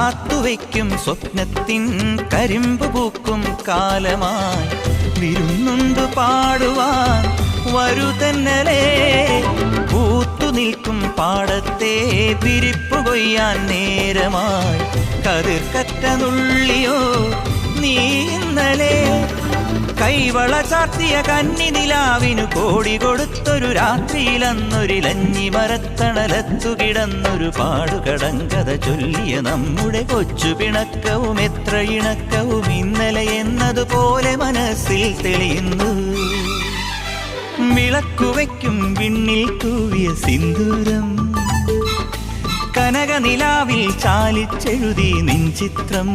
കാത്തുവയ്ക്കും സ്വപ്നത്തിൻ കരിമ്പ് പൂക്കും കാലമായി വിരുന്നുണ്ട് പാടുവാൻ വരുതന്നലേ പൂത്തു നിൽക്കും പാടത്തെ വിരിപ്പു കൊയ്യാൻ നേരമായി കതിർക്കറ്റ നുള്ളിയോ നീ ഇന്നലെ കൈവള ചാർത്തിയ കന്നിനിലാവിനു കോടി കൊടുത്തൊരു രാത്രിയിലന്നൊരിലഞ്ഞി മരത്തണലത്തു കിടന്നൊരു പാടുകടങ്കഥ ചൊല്ലിയ നമ്മുടെ കൊച്ചു പിണക്കവും എത്ര ഇണക്കവും ഇന്നലെ എന്നതുപോലെ മനസ്സിൽ തെളിയുന്നു വിളക്കുവയ്ക്കും വിണ്ണിൽ തൂവിയ സിന്ദൂരം കനകനിലാവിൽ ചാലിച്ചെഴുതി നിൻ ചിത്രം